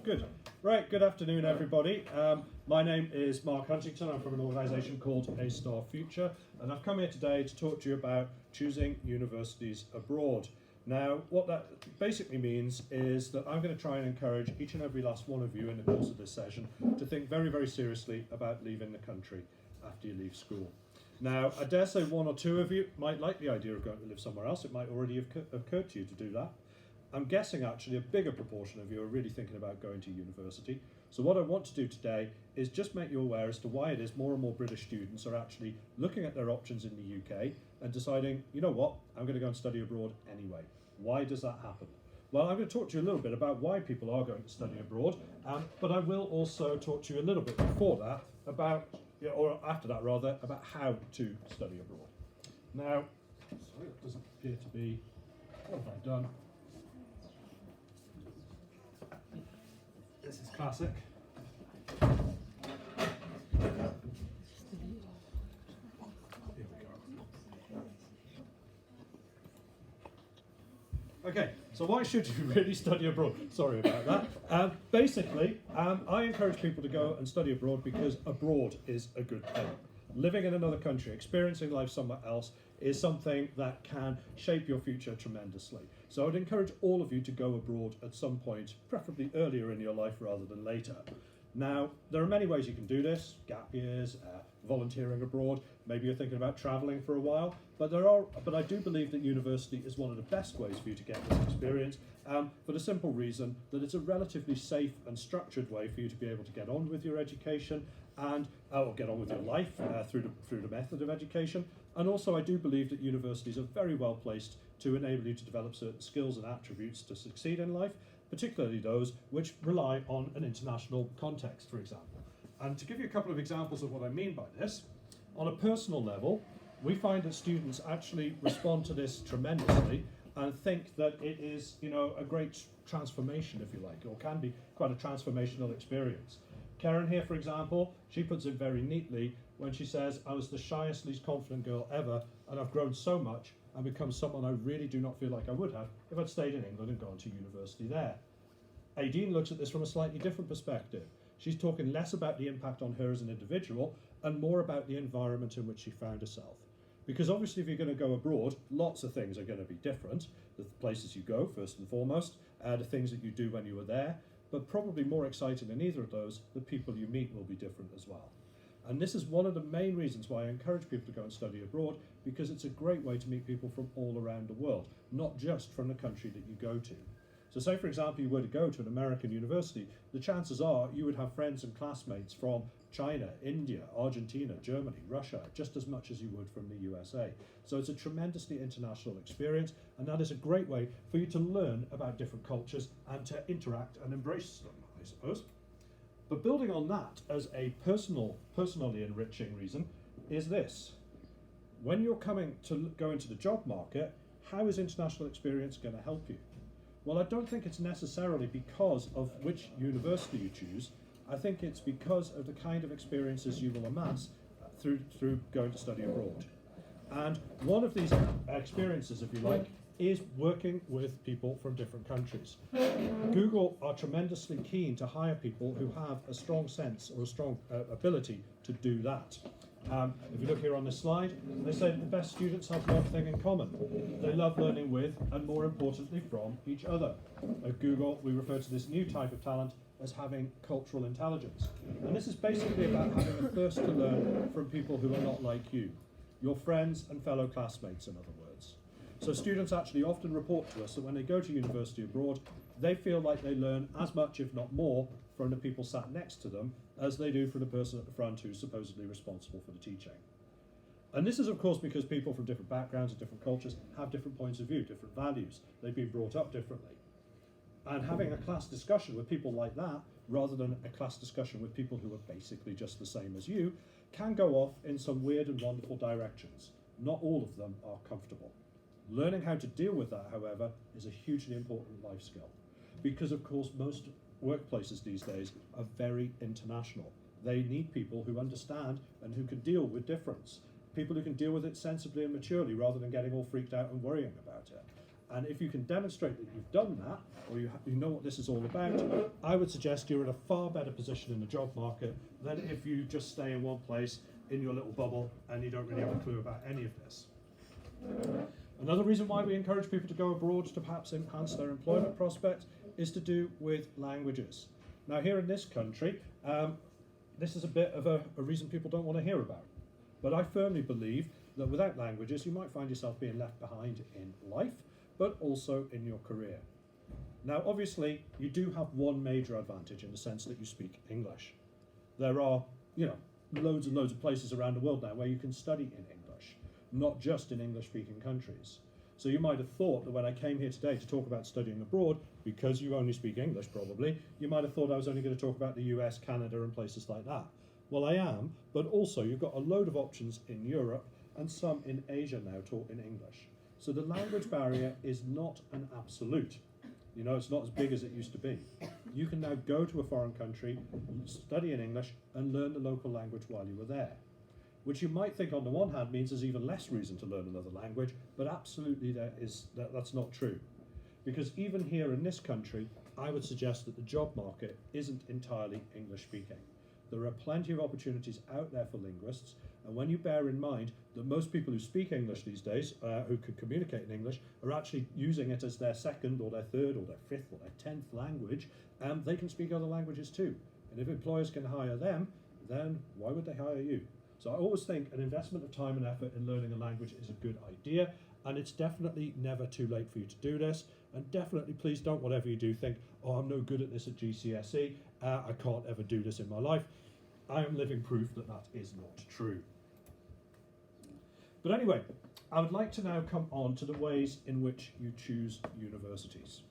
Good. Right, good afternoon, everybody. My name is Mark Huntington. I'm from an organisation called A Star Future, and I've come here today to talk to you about choosing universities abroad. Now, what that basically means is that I'm going to try and encourage each and every last one of you in the course of this session to think very, very seriously about leaving the country after you leave school. Now, I dare say one or two of you might like the idea of going to live somewhere else. It might already have occurred to you to do that. I'm guessing actually a bigger proportion of you are really thinking about going to university. So what I want to do today is just make you aware as to why it is more and more British students are actually looking at their options in the UK and deciding, you know what, I'm going to go and study abroad anyway. Why does that happen? Well, I'm going to talk to you a little bit about why people are going to study abroad, but I will also talk to you a little bit before that about, or after that rather, about how to study abroad. Now, sorry, that doesn't appear to be, what have I done? This is classic. Here we go. Okay, so why should you really study abroad? Sorry about that. Basically, I encourage people to go and study abroad because abroad is a good thing. Living in another country, experiencing life somewhere else is something that can shape your future tremendously. So I'd encourage all of you to go abroad at some point, preferably earlier in your life rather than later. Now, there are many ways you can do this: gap years, volunteering abroad, maybe you're thinking about travelling for a while, but I do believe that university is one of the best ways for you to get this experience, for the simple reason that it's a relatively safe and structured way for you to be able to get on with your education and or get on with your life through the method of education. And also I do believe that universities are very well placed to enable you to develop certain skills and attributes to succeed in life, particularly those which rely on an international context, for example. And to give you a couple of examples of what I mean by this, on a personal level, we find that students actually respond to this tremendously and think that it is, a great transformation, if you like, or can be quite a transformational experience. Karen here, for example, she puts it very neatly when she says, I was the shyest, least confident girl ever, and I've grown so much and become someone I really do not feel like I would have if I'd stayed in England and gone to university there. Aideen looks at this from a slightly different perspective. She's talking less about the impact on her as an individual and more about the environment in which she found herself. Because obviously if you're going to go abroad, lots of things are going to be different. The places you go, first and foremost, the things that you do when you were there, but probably more exciting than either of those, the people you meet will be different as well. And this is one of the main reasons why I encourage people to go and study abroad, because it's a great way to meet people from all around the world, not just from the country that you go to. So say, for example, you were to go to an American university, the chances are you would have friends and classmates from China, India, Argentina, Germany, Russia, just as much as you would from the USA. So it's a tremendously international experience, and that is a great way for you to learn about different cultures and to interact and embrace them, I suppose. But building on that as a personally enriching reason is this. When you're coming to go into the job market, how is international experience going to help you? Well, I don't think it's necessarily because of which university you choose. I think it's because of the kind of experiences you will amass through going to study abroad. And one of these experiences, if you like, is working with people from different countries. Google are tremendously keen to hire people who have a strong sense or a strong ability to do that. If you look here on this slide, they say the best students have one thing in common. They love learning with, and more importantly, from each other. At Google, we refer to this new type of talent as having cultural intelligence. And this is basically about having a thirst to learn from people who are not like you, your friends and fellow classmates, in other words. So students actually often report to us that when they go to university abroad, they feel like they learn as much, if not more, from the people sat next to them as they do from the person at the front who's supposedly responsible for the teaching. And this is, of course, because people from different backgrounds and different cultures have different points of view, different values. They've been brought up differently. And having a class discussion with people like that, rather than a class discussion with people who are basically just the same as you, can go off in some weird and wonderful directions. Not all of them are comfortable. Learning how to deal with that, however, is a hugely important life skill. Because, of course, most workplaces these days are very international. They need people who understand and who can deal with difference. People who can deal with it sensibly and maturely rather than getting all freaked out and worrying about it. And if you can demonstrate that you've done that, or you know what this is all about, I would suggest you're in a far better position in the job market than if you just stay in one place in your little bubble and you don't really have a clue about any of this. Another reason why we encourage people to go abroad to perhaps enhance their employment prospects is to do with languages. Now here in this country, this is a bit of a reason people don't want to hear about. But I firmly believe that without languages, you might find yourself being left behind in life, but also in your career. Now, obviously, you do have one major advantage in the sense that you speak English. There are, loads and loads of places around the world now where you can study in English, not just in English-speaking countries. So you might have thought that when I came here today to talk about studying abroad, because you only speak English probably, you might have thought I was only going to talk about the US, Canada and places like that. Well, I am, but also you've got a load of options in Europe and some in Asia now taught in English. So the language barrier is not an absolute. It's not as big as it used to be. You can now go to a foreign country, study in English, and learn the local language while you were there. Which you might think on the one hand means there's even less reason to learn another language, but absolutely that's not true. Because even here in this country, I would suggest that the job market isn't entirely English speaking. There are plenty of opportunities out there for linguists, and when you bear in mind that most people who speak English these days, who can communicate in English, are actually using it as their second or their third or their fifth or their 10th language, they can speak other languages too. And if employers can hire them, then why would they hire you? So I always think an investment of time and effort in learning a language is a good idea, and it's definitely never too late for you to do this. And definitely, please don't, whatever you do, think, oh, I'm no good at this at GCSE, I can't ever do this in my life. I am living proof that that is not true. But anyway, I would like to now come on to the ways in which you choose universities.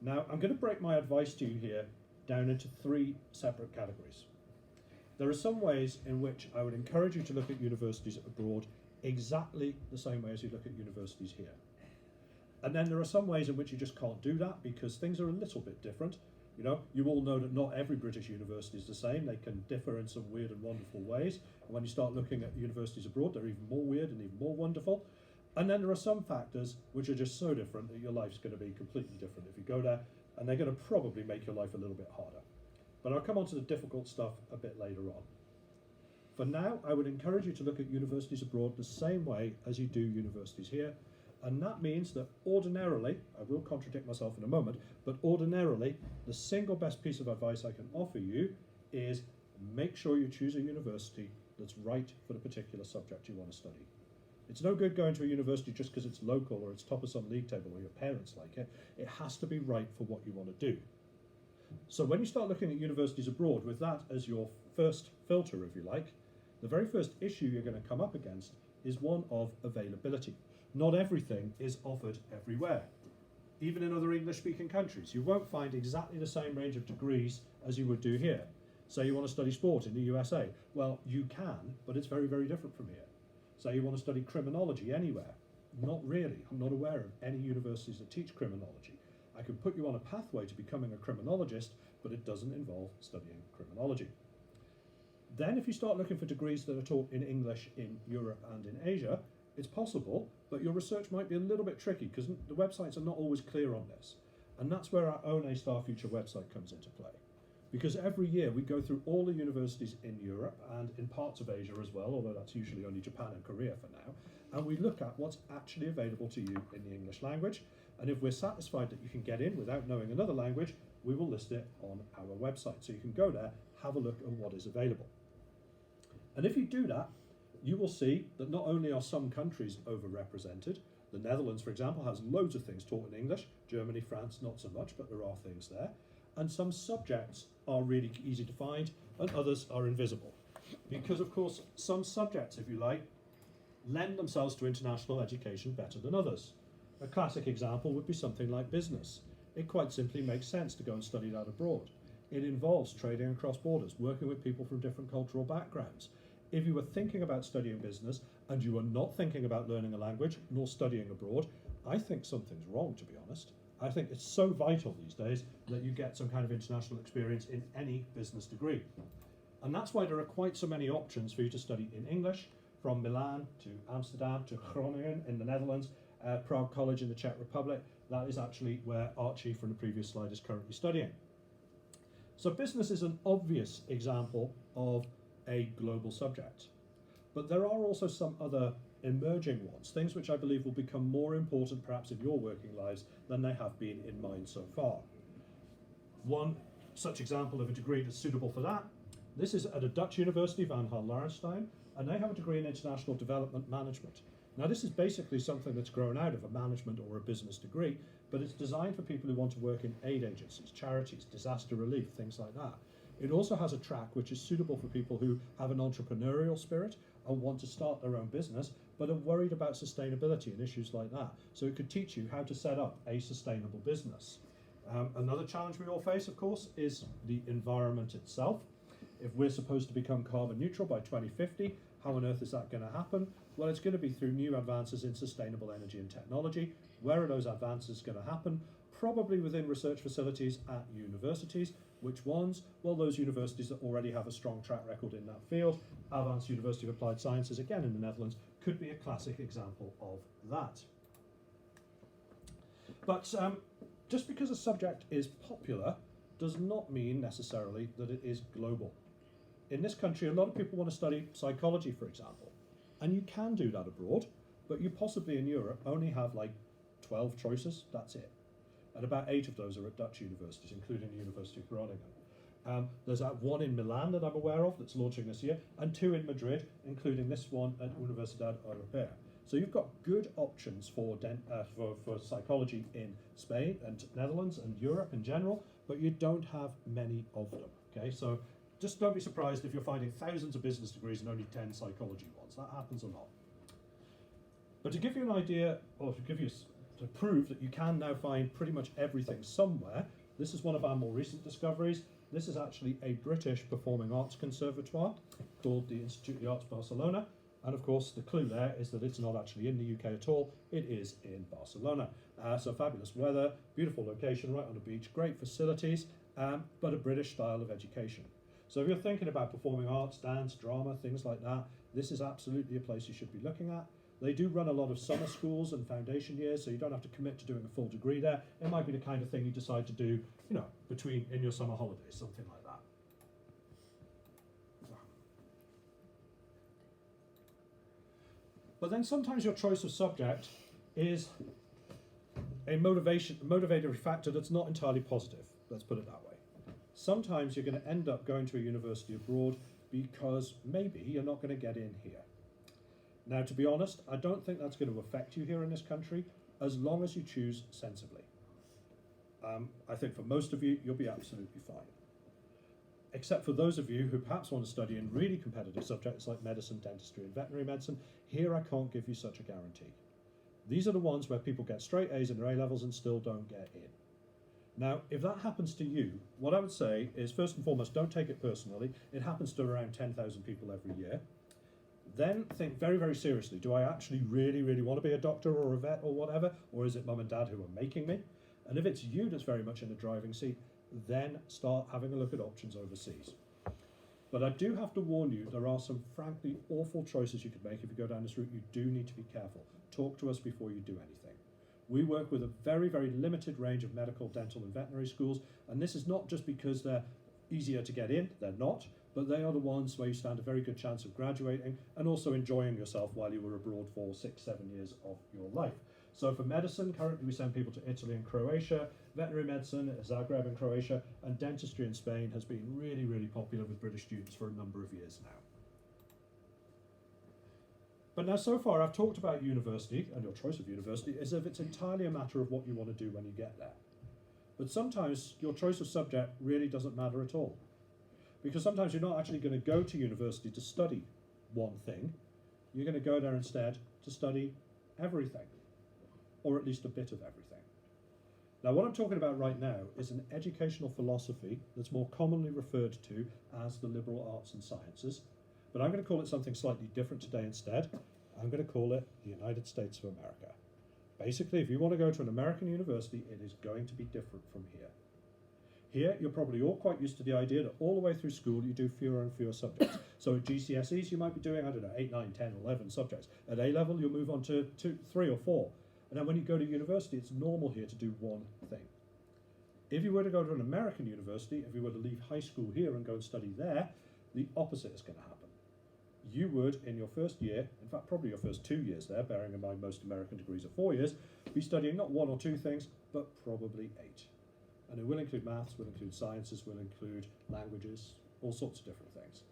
Now, I'm going to break my advice to you here down into 3 separate categories. There are some ways in which I would encourage you to look at universities abroad exactly the same way as you look at universities here. And then there are some ways in which you just can't do that because things are a little bit different. You all know that not every British university is the same. They can differ in some weird and wonderful ways. And when you start looking at universities abroad, they're even more weird and even more wonderful. And then there are some factors which are just so different that your life's going to be completely different if you go there, and they're going to probably make your life a little bit harder. But I'll come on to the difficult stuff a bit later on. For now, I would encourage you to look at universities abroad the same way as you do universities here. And that means that ordinarily, I will contradict myself in a moment, but ordinarily, the single best piece of advice I can offer you is make sure you choose a university that's right for the particular subject you want to study. It's no good going to a university just because it's local or it's top of some league table or your parents like it. It has to be right for what you want to do. So when you start looking at universities abroad with that as your first filter, if you like, the very first issue you're going to come up against is one of availability. Not everything is offered everywhere. Even in other English-speaking countries, you won't find exactly the same range of degrees as you would do here. Say you want to study sport in the USA. Well, you can, but it's very, very different from here. Say you want to study criminology anywhere. Not really. I'm not aware of any universities that teach criminology. I can put you on a pathway to becoming a criminologist, but it doesn't involve studying criminology. Then if you start looking for degrees that are taught in English in Europe and in Asia, it's possible, but your research might be a little bit tricky because the websites are not always clear on this. And that's where our own A Star Future website comes into play. Because every year we go through all the universities in Europe and in parts of Asia as well, although that's usually only Japan and Korea for now, and we look at what's actually available to you in the English language. And if we're satisfied that you can get in without knowing another language, we will list it on our website. So you can go there, have a look at what is available. And if you do that, you will see that not only are some countries overrepresented, the Netherlands, for example, has loads of things taught in English, Germany, France, not so much, but there are things there, and some subjects are really easy to find and others are invisible. Because, of course, some subjects, if you like, lend themselves to international education better than others. A classic example would be something like business. It quite simply makes sense to go and study that abroad. It involves trading across borders, working with people from different cultural backgrounds. If you were thinking about studying business and you are not thinking about learning a language nor studying abroad, I think something's wrong, to be honest. I think it's so vital these days that you get some kind of international experience in any business degree. And that's why there are quite so many options for you to study in English, from Milan to Amsterdam to Groningen in the Netherlands, Prague College in the Czech Republic. That is actually where Archie from the previous slide is currently studying. So business is an obvious example of a global subject. But there are also some other emerging ones, things which I believe will become more important perhaps in your working lives than they have been in mine so far. One such example of a degree that's suitable for that, this is at a Dutch university, Van Gaal Larenstein, and they have a degree in international development management. Now this is basically something that's grown out of a management or a business degree, but it's designed for people who want to work in aid agencies, charities, disaster relief, things like that. It also has a track which is suitable for people who have an entrepreneurial spirit and want to start their own business, but are worried about sustainability and issues like that. So it could teach you how to set up a sustainable business. Another challenge we all face, of course, is the environment itself. If we're supposed to become carbon neutral by 2050, how on earth is that going to happen? Well, it's going to be through new advances in sustainable energy and technology. Where are those advances going to happen? Probably within research facilities at universities. Which ones? Well, those universities that already have a strong track record in that field. Avans University of Applied Sciences, again in the Netherlands, could be a classic example of that. But just because a subject is popular does not mean necessarily that it is global. In this country, a lot of people want to study psychology, for example, and you can do that abroad, but you possibly in Europe only have like 12 choices, that's it. And about 8 of those are at Dutch universities, including the University of Groningen. There's one in Milan that I'm aware of that's launching this year, and 2 in Madrid, including this one at Universidad Europea. So you've got good options for psychology in Spain and Netherlands and Europe in general, but you don't have many of them. Okay, so just don't be surprised if you're finding thousands of business degrees and only 10 psychology ones. That happens a lot. But to give you an idea, or to prove that you can now find pretty much everything somewhere, this is one of our more recent discoveries. This is actually a British performing arts conservatoire called the Institute of the Arts Barcelona. And of course, the clue there is that it's not actually in the UK at all. It is in Barcelona. So fabulous weather, beautiful location right on the beach, great facilities, but a British style of education. So if you're thinking about performing arts, dance, drama, things like that, this is absolutely a place you should be looking at. They do run a lot of summer schools and foundation years, so you don't have to commit to doing a full degree there. It might be the kind of thing you decide to do, in your summer holidays, something like that. But then sometimes your choice of subject is a motivator factor that's not entirely positive. Let's put it that way. Sometimes you're going to end up going to a university abroad because maybe you're not going to get in here. Now, to be honest, I don't think that's going to affect you here in this country as long as you choose sensibly. I think for most of you, you'll be absolutely fine. Except for those of you who perhaps want to study in really competitive subjects like medicine, dentistry, and veterinary medicine, here I can't give you such a guarantee. These are the ones where people get straight A's in their A-levels and still don't get in. Now, if that happens to you, what I would say is, first and foremost, don't take it personally. It happens to around 10,000 people every year. Then think very, very seriously, do I actually really, really want to be a doctor or a vet or whatever, or is it mum and dad who are making me? And if it's you that's very much in the driving seat, then start having a look at options overseas. But I do have to warn you, there are some frankly awful choices you could make if you go down this route. You do need to be careful. Talk to us before you do anything. We work with a very, very limited range of medical, dental and veterinary schools, and this is not just because they're easier to get in, they're not, but they are the ones where you stand a very good chance of graduating and also enjoying yourself while you were abroad for 6-7 years of your life. So for medicine, currently we send people to Italy and Croatia, veterinary medicine, Zagreb in Croatia, and dentistry in Spain has been really, really popular with British students for a number of years now. But now so far I've talked about university and your choice of university as if it's entirely a matter of what you want to do when you get there. But sometimes your choice of subject really doesn't matter at all. Because sometimes you're not actually going to go to university to study one thing. You're going to go there instead to study everything, or at least a bit of everything. Now what I'm talking about right now is an educational philosophy that's more commonly referred to as the liberal arts and sciences, but I'm going to call it something slightly different today instead. I'm going to call it the United States of America. Basically, if you want to go to an American university, it is going to be different from here. Here, you're probably all quite used to the idea that all the way through school you do fewer and fewer subjects. So at GCSEs you might be doing, 8, 9, 10, 11 subjects. At A-level you'll move on to 2, 3 or 4. And then when you go to university, it's normal here to do one thing. If you were to go to an American university, if you were to leave high school here and go and study there, the opposite is going to happen. You would, in your first year, in fact probably your first 2 years there, bearing in mind most American degrees are 4 years, be studying not 1 or 2 things, but probably 8. And it will include maths, will include sciences, will include languages, all sorts of different things.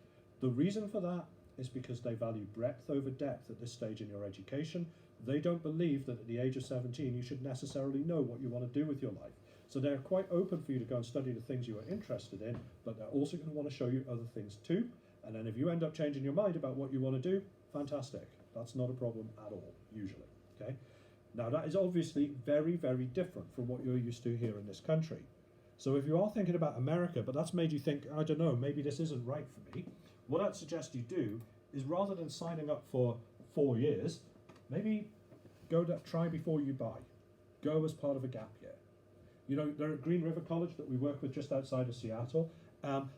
The reason for that is because they value breadth over depth at this stage in your education. They don't believe that at the age of 17 you should necessarily know what you want to do with your life. So they're quite open for you to go and study the things you are interested in, but they're also going to want to show you other things too. And then if you end up changing your mind about what you want to do, fantastic. That's not a problem at all, usually. Okay. Now that is obviously very, very different from what you're used to here in this country. So if you are thinking about America, but that's made you think, I don't know, maybe this isn't right for me, what I'd suggest you do is rather than signing up for 4 years, maybe go to try before you buy. Go as part of a gap year. You know, they're at Green River College that we work with just outside of Seattle.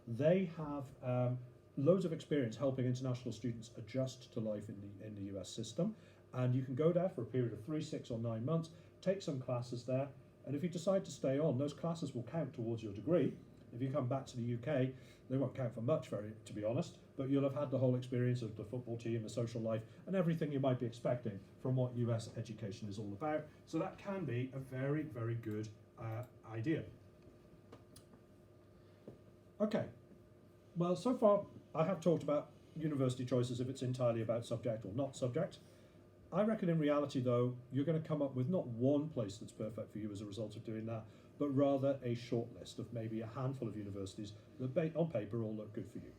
They have loads of experience helping international students adjust to life in the US system. And you can go there for a period of 3, 6 or 9 months, take some classes there, and if you decide to stay on, those classes will count towards your degree. If you come back to the UK, they won't count for much, to be honest, but you'll have had the whole experience of the football team, the social life, and everything you might be expecting from what US education is all about. So that can be a very, very good idea. Okay, well, so far I have talked about university choices, if it's entirely about subject or not subject. I reckon in reality, though, you're going to come up with not one place that's perfect for you as a result of doing that, but rather a short list of maybe a handful of universities that on paper all look good for you.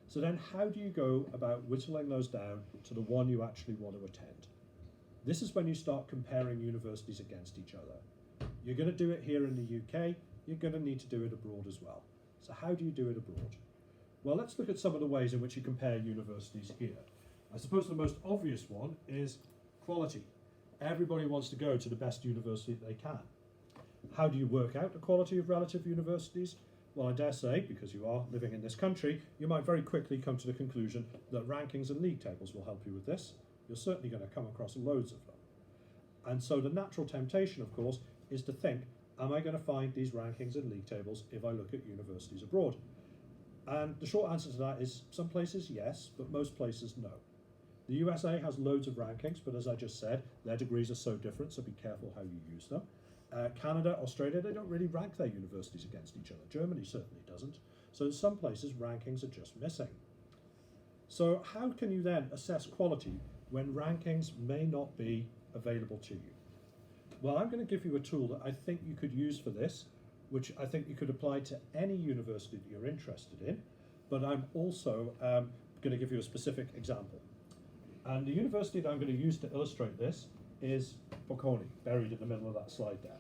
So then how do you go about whittling those down to the one you actually want to attend? This is when you start comparing universities against each other. You're going to do it here in the UK, you're going to need to do it abroad as well. So how do you do it abroad? Well, let's look at some of the ways in which you compare universities here. I suppose the most obvious one is quality. Everybody wants to go to the best university that they can. How do you work out the quality of relative universities? Well, I dare say, because you are living in this country, you might very quickly come to the conclusion that rankings and league tables will help you with this. You're certainly going to come across loads of them. And so the natural temptation, of course, is to think, am I going to find these rankings and league tables if I look at universities abroad? And the short answer to that is some places yes, but most places no. The USA has loads of rankings, but as I just said, their degrees are so different, so be careful how you use them. Canada, Australia, they don't really rank their universities against each other. Germany certainly doesn't. So in some places, rankings are just missing. So how can you then assess quality when rankings may not be available to you? Well, I'm going to give you a tool that I think you could use for this, which I think you could apply to any university that you're interested in, but I'm also going to give you a specific example. And the university that I'm going to use to illustrate this is Bocconi, buried in the middle of that slide there.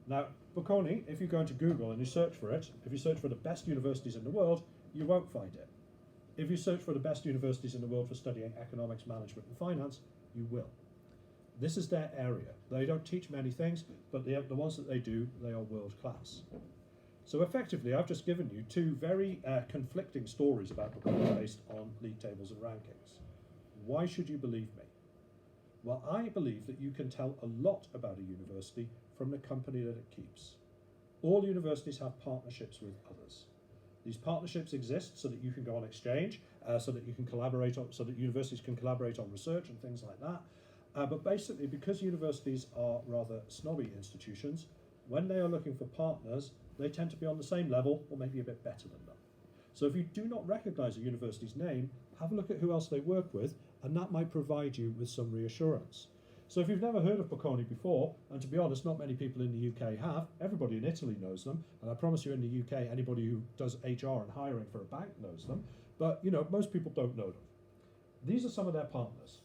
Now, Bocconi, if you go into Google and you search for it, if you search for the best universities in the world, you won't find it. If you search for the best universities in the world for studying economics, management and finance, you will. This is their area. They don't teach many things, but the ones that they do, they are world class. So effectively, I've just given you 2 very conflicting stories about Bocconi based on league tables and rankings. Why should you believe me? Well, I believe that you can tell a lot about a university from the company that it keeps. All universities have partnerships with others. These partnerships exist so that you can go on exchange, so that you can collaborate on, so that universities can collaborate on research and things like that. But basically, because universities are rather snobby institutions, when they are looking for partners, they tend to be on the same level or maybe a bit better than them. So if you do not recognise a university's name, have a look at who else they work with, and that might provide you with some reassurance. So if you've never heard of Bocconi before, and to be honest, not many people in the UK have, everybody in Italy knows them, and I promise you in the UK, anybody who does HR and hiring for a bank knows them, but you know, most people don't know them. These are some of their partners.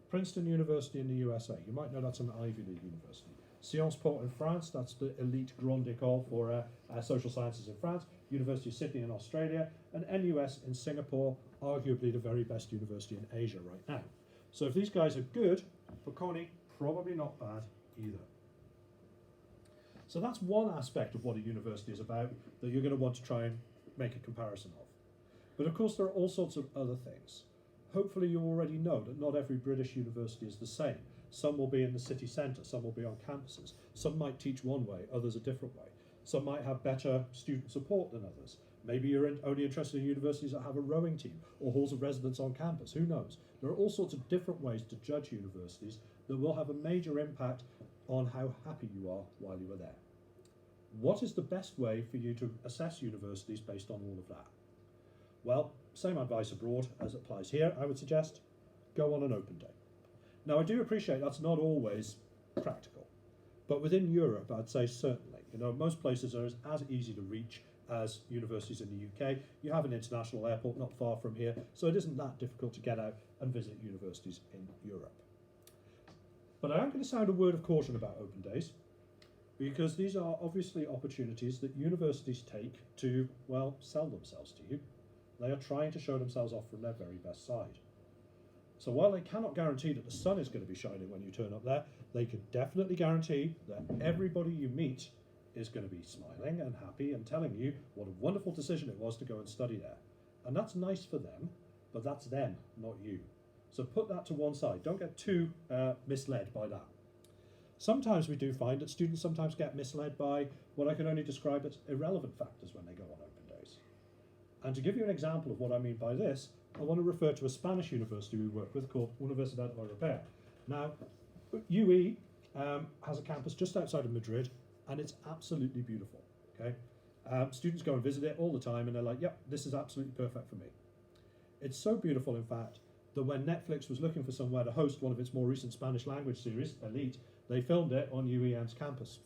Princeton University in the USA, you might know that's an Ivy League university. Sciences Po in France, that's the elite grande école for social sciences in France. University of Sydney in Australia, and NUS in Singapore, arguably the very best university in Asia right now. So if these guys are good, Bocconi, probably not bad either. So that's one aspect of what a university is about that you're going to want to try and make a comparison of. But of course there are all sorts of other things. Hopefully you already know that not every British university is the same. Some will be in the city centre, some will be on campuses. Some might teach one way, others a different way. Some might have better student support than others. Maybe you're only interested in universities that have a rowing team or halls of residence on campus, who knows? There are all sorts of different ways to judge universities that will have a major impact on how happy you are while you are there. What is the best way for you to assess universities based on all of that? Well, same advice abroad as applies here. I would suggest go on an open day. Now, I do appreciate that's not always practical, but within Europe, I'd say certainly. You know, most places are as easy to reach as universities in the UK. You have an international airport not far from here, so it isn't that difficult to get out and visit universities in Europe. But I am going to sound a word of caution about open days, because these are obviously opportunities that universities take to, well, sell themselves to you. They are trying to show themselves off from their very best side. So while they cannot guarantee that the sun is going to be shining when you turn up there, they can definitely guarantee that everybody you meet is going to be smiling and happy and telling you what a wonderful decision it was to go and study there. And that's nice for them, but that's them, not you. So put that to one side. Don't get too misled by that. Sometimes we do find that students sometimes get misled by what I can only describe as irrelevant factors when they go on open days. And to give you an example of what I mean by this, I want to refer to a Spanish university we work with called Universidad Europea. Now, UE has a campus just outside of Madrid, and it's absolutely beautiful. Okay, students go and visit it all the time, and they're like, "Yep, this is absolutely perfect for me." It's so beautiful, in fact, that when Netflix was looking for somewhere to host one of its more recent Spanish language series, Elite, they filmed it on UEM's campus.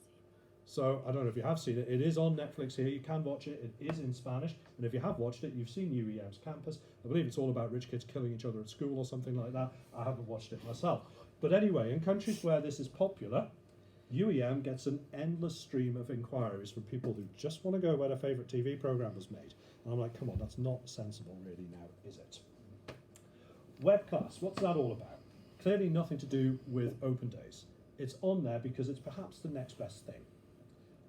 So I don't know if you have seen it. It is on Netflix here. You can watch it. It is in Spanish, and if you have watched it, you've seen UEM's campus. I believe it's all about rich kids killing each other at school or something like that. I haven't watched it myself. But anyway, in countries where this is popular, UEM gets an endless stream of inquiries from people who just want to go where their favourite TV programme was made. And I'm like, come on, that's not sensible really now, is it? Web class, what's that all about? Clearly nothing to do with open days. It's on there because it's perhaps the next best thing.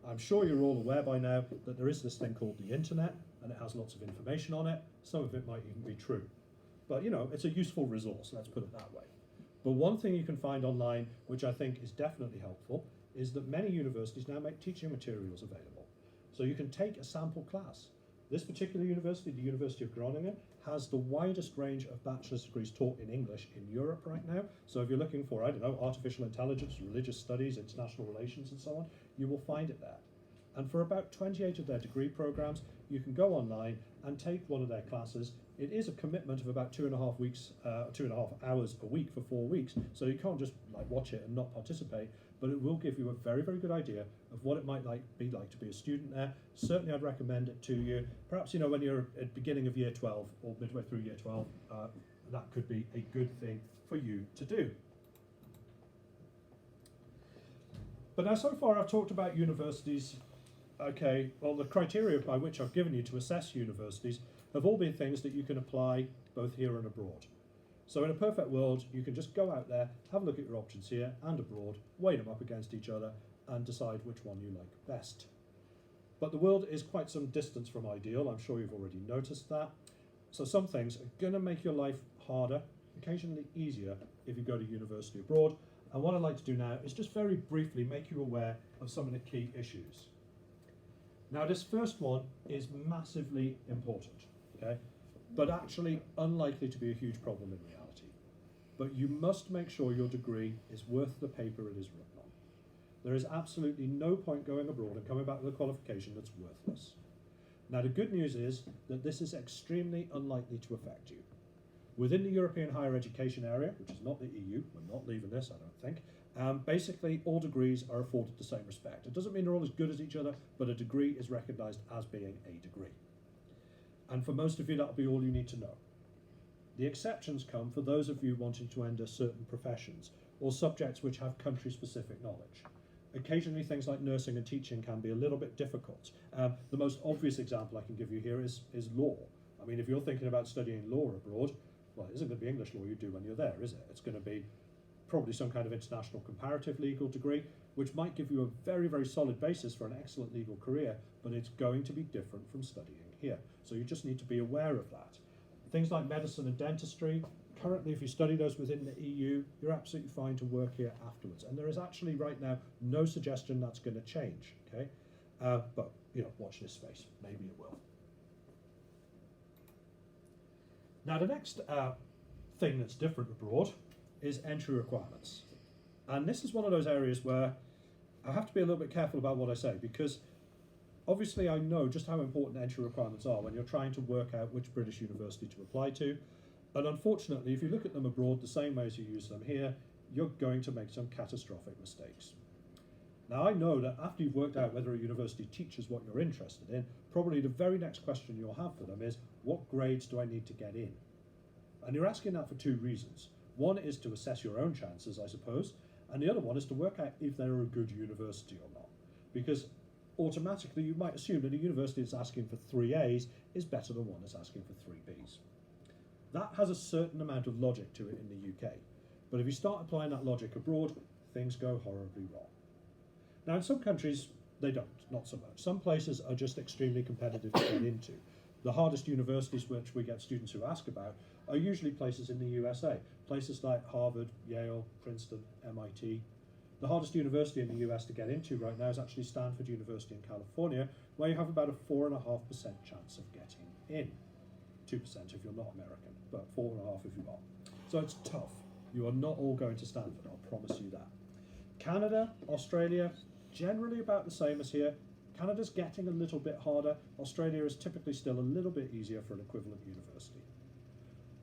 I'm sure you're all aware by now that there is this thing called the internet, and it has lots of information on it. Some of it might even be true. But you know, it's a useful resource, let's put it that way. But one thing you can find online, which I think is definitely helpful, is that many universities now make teaching materials available. So you can take a sample class. This particular university, the University of Groningen, has the widest range of bachelor's degrees taught in English in Europe right now. So if you're looking for, I don't know, artificial intelligence, religious studies, international relations and so on, you will find it there. And for about 28 of their degree programs, you can go online and take one of their classes. It is a commitment of about 2.5 hours a week for 4 weeks. So you can't just like watch it and not participate, but it will give you a very, very good idea of what it might be like to be a student there. Certainly I'd recommend it to you. Perhaps, you know, when you're at the beginning of year 12 or midway through year 12, that could be a good thing for you to do. But now so far I've talked about universities. Okay, well, the criteria by which I've given you to assess universities have all been things that you can apply both here and abroad. So in a perfect world, you can just go out there, have a look at your options here and abroad, weigh them up against each other and decide which one you like best. But the world is quite some distance from ideal. I'm sure you've already noticed that. So some things are going to make your life harder, occasionally easier, if you go to university abroad. And what I'd like to do now is just very briefly make you aware of some of the key issues. Now, this first one is massively important, okay, but actually unlikely to be a huge problem in reality. But you must make sure your degree is worth the paper it is written on. There is absolutely no point going abroad and coming back with a qualification that's worthless. Now, the good news is that this is extremely unlikely to affect you. Within the European higher education area, which is not the EU, we're not leaving this, I don't think, basically all degrees are afforded the same respect. It doesn't mean they're all as good as each other, but a degree is recognised as being a degree. And for most of you, that'll be all you need to know. The exceptions come for those of you wanting to enter certain professions or subjects which have country-specific knowledge. Occasionally things like nursing and teaching can be a little bit difficult. The most obvious example I can give you here is law. I mean, if you're thinking about studying law abroad, well, it isn't going to be English law you do when you're there, is it? It's going to be probably some kind of international comparative legal degree, which might give you a very, very solid basis for an excellent legal career, but it's going to be different from studying here. So you just need to be aware of that. Things like medicine and dentistry Currently, if you study those within the EU, you're absolutely fine to work here afterwards. And there is actually right now no suggestion that's going to change. Okay, but watch this space. Maybe it will. Now, the next thing that's different abroad is entry requirements. And this is one of those areas where I have to be a little bit careful about what I say, because obviously I know just how important entry requirements are when you're trying to work out which British university to apply to. And unfortunately, if you look at them abroad the same way as you use them here, you're going to make some catastrophic mistakes. Now, I know that after you've worked out whether a university teaches what you're interested in, probably the very next question you'll have for them is, what grades do I need to get in? And you're asking that for two reasons. One is to assess your own chances, I suppose, and the other one is to work out if they're a good university or not. Because automatically you might assume that a university that's asking for 3 A's is better than one that's asking for 3 B's. That has a certain amount of logic to it in the UK. But if you start applying that logic abroad, things go horribly wrong. Now, in some countries, they don't, not so much. Some places are just extremely competitive to get into. The hardest universities which we get students who ask about are usually places in the USA, places like Harvard, Yale, Princeton, MIT. The hardest university in the US to get into right now is actually Stanford University in California, where you have about a 4.5% chance of getting in. 2% if you're not American, but 4.5% if you are. So it's tough. You are not all going to Stanford, I'll promise you that. Canada, Australia, generally about the same as here. Canada's getting a little bit harder. Australia is typically still a little bit easier for an equivalent university.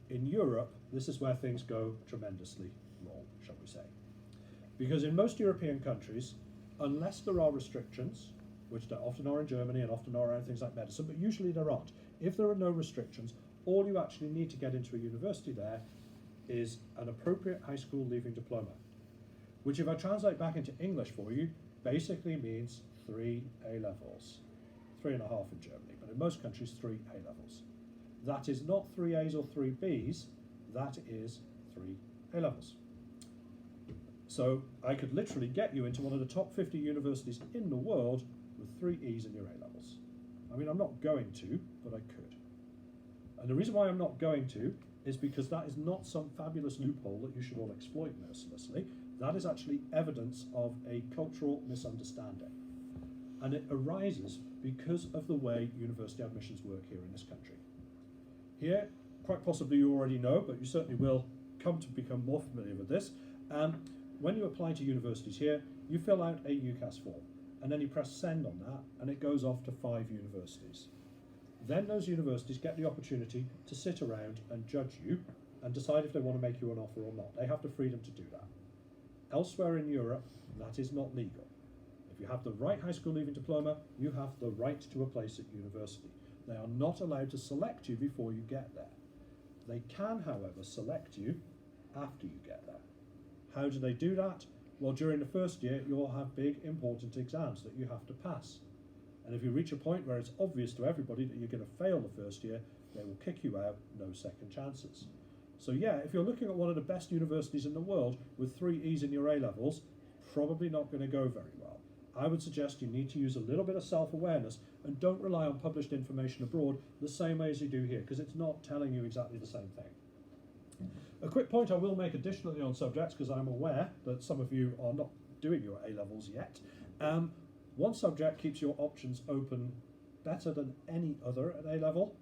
In Europe, this is where things go tremendously wrong, shall we say. Because in most European countries, unless there are restrictions, which there often are in Germany and often are around things like medicine, but usually there aren't. If there are no restrictions, all you actually need to get into a university there is an appropriate high school leaving diploma, which if I translate back into English for you, basically means 3 A-levels. 3.5 in Germany, but in most countries 3 A-levels. That is not 3 A's or 3 B's, that is 3 A-levels. So I could literally get you into one of the top 50 universities in the world with 3 E's in your A-levels. I mean, I'm not going to, but I could. And the reason why I'm not going to is because that is not some fabulous loophole that you should all exploit mercilessly. That is actually evidence of a cultural misunderstanding. And it arises because of the way university admissions work here in this country. Here, quite possibly you already know, but you certainly will come to become more familiar with this. When you apply to universities here, you fill out a UCAS form, and then you press send on that, and it goes off to 5 universities. Then those universities get the opportunity to sit around and judge you and decide if they want to make you an offer or not. They have the freedom to do that. Elsewhere in Europe, that is not legal. If you have the right high school leaving diploma, you have the right to a place at university. They are not allowed to select you before you get there. They can, however, select you after you get there. How do they do that? Well, during the first year, you'll have big, important exams that you have to pass. And if you reach a point where it's obvious to everybody that you're going to fail the first year, they will kick you out, no second chances. So yeah, if you're looking at one of the best universities in the world with 3 E's in your A-levels, probably not going to go very well. I would suggest you need to use a little bit of self-awareness and don't rely on published information abroad the same way as you do here, because it's not telling you exactly the same thing. A quick point I will make additionally on subjects, because I'm aware that some of you are not doing your A-levels yet. One subject keeps your options open better than any other at A-level.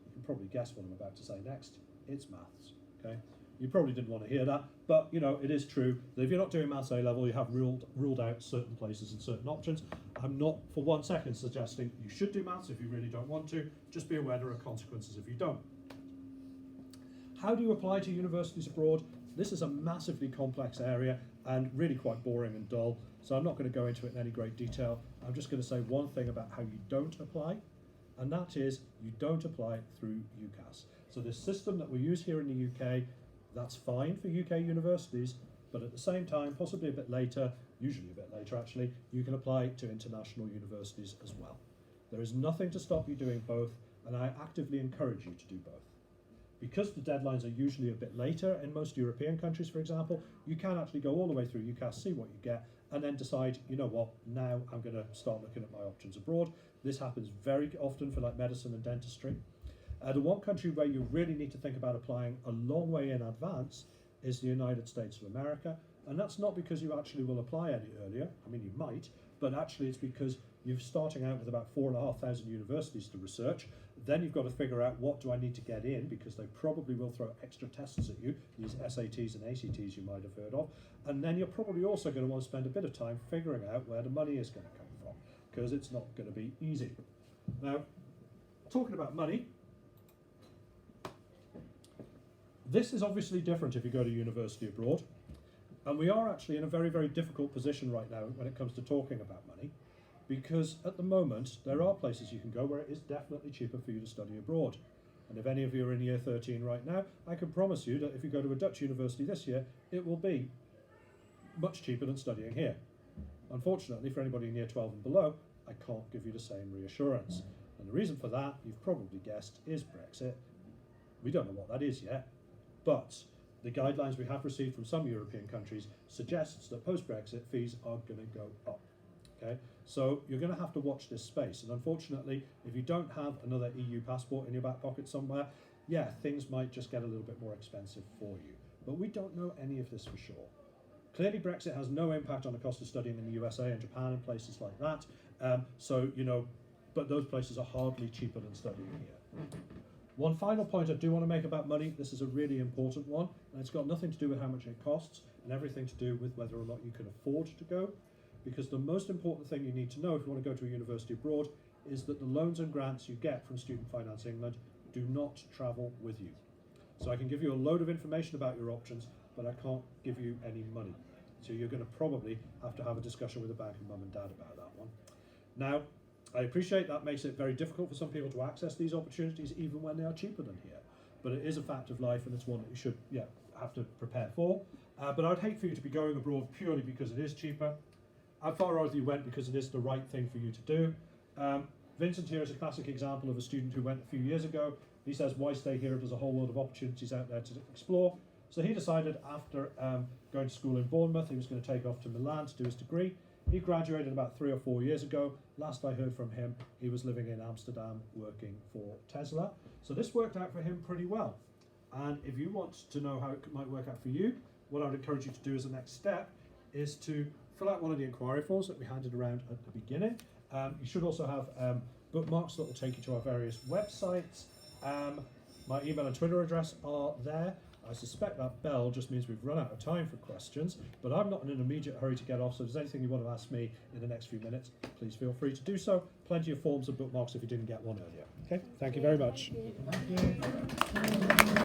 You can probably guess what I'm about to say next. It's maths. Okay? You probably didn't want to hear that, but it is true that if you're not doing maths A-level, you have ruled out certain places and certain options. I'm not for 1 second suggesting you should do maths if you really don't want to. Just be aware there are consequences if you don't. How do you apply to universities abroad? This is a massively complex area and really quite boring and dull, so I'm not going to go into it in any great detail. I'm just going to say one thing about how you don't apply, and that is you don't apply through UCAS. So this system that we use here in the UK, that's fine for UK universities, but at the same time, possibly a bit later, usually a bit later actually, you can apply to international universities as well. There is nothing to stop you doing both, and I actively encourage you to do both. Because the deadlines are usually a bit later in most European countries, for example, you can actually go all the way through UCAS, see what you get, and then decide, you know what, now I'm going to start looking at my options abroad. This happens very often for like medicine and dentistry. The one country where you really need to think about applying a long way in advance is the United States of America, and that's not because you actually will apply any earlier. I mean, you might, but actually it's because you're starting out with about 4,500 universities to research. Then you've got to figure out, what do I need to get in, because they probably will throw extra tests at you, these SATs and ACTs you might have heard of. And then you're probably also going to want to spend a bit of time figuring out where the money is going to come from, because it's not going to be easy. Now, talking about money, this is obviously different if you go to university abroad. And we are actually in a very, very difficult position right now when it comes to talking about money, because at the moment there are places you can go where it is definitely cheaper for you to study abroad. And if any of you are in year 13 right now, I can promise you that if you go to a Dutch university this year, it will be much cheaper than studying here. Unfortunately, for anybody in year 12 and below, I can't give you the same reassurance. And the reason for that, you've probably guessed, is Brexit. We don't know what that is yet, but the guidelines we have received from some European countries suggests that post-Brexit fees are going to go up. Okay, so you're going to have to watch this space, and unfortunately, if you don't have another EU passport in your back pocket somewhere, yeah, things might just get a little bit more expensive for you. But we don't know any of this for sure. Clearly, Brexit has no impact on the cost of studying in the USA and Japan and places like that. So, you know, but those places are hardly cheaper than studying here. One final point I do want to make about money. This is a really important one, and it's got nothing to do with how much it costs and everything to do with whether or not you can afford to go. Because the most important thing you need to know if you want to go to a university abroad is that the loans and grants you get from Student Finance England do not travel with you. So I can give you a load of information about your options, but I can't give you any money. So you're going to probably have to have a discussion with the bank and mum and dad about that one. Now, I appreciate that makes it very difficult for some people to access these opportunities even when they are cheaper than here. But it is a fact of life, and it's one that you should have to prepare for. But I'd hate for you to be going abroad purely because it is cheaper. I'd far rather you went because it is the right thing for you to do. Vincent here is a classic example of a student who went a few years ago. He says, why stay here? There's a whole world of opportunities out there to explore. So he decided after going to school in Bournemouth, he was going to take off to Milan to do his degree. He graduated about 3 or 4 years ago. Last I heard from him, he was living in Amsterdam working for Tesla. So this worked out for him pretty well. And if you want to know how it might work out for you, what I would encourage you to do as a next step is to fill out one of the inquiry forms that we handed around at the beginning. You should also have bookmarks that will take you to our various websites. My email and Twitter address are there. I suspect that bell just means we've run out of time for questions, but I'm not in an immediate hurry to get off, so if there's anything you want to ask me in the next few minutes, please feel free to do so. Plenty of forms and bookmarks if you didn't get one earlier. Okay, thank you very much. Thank you.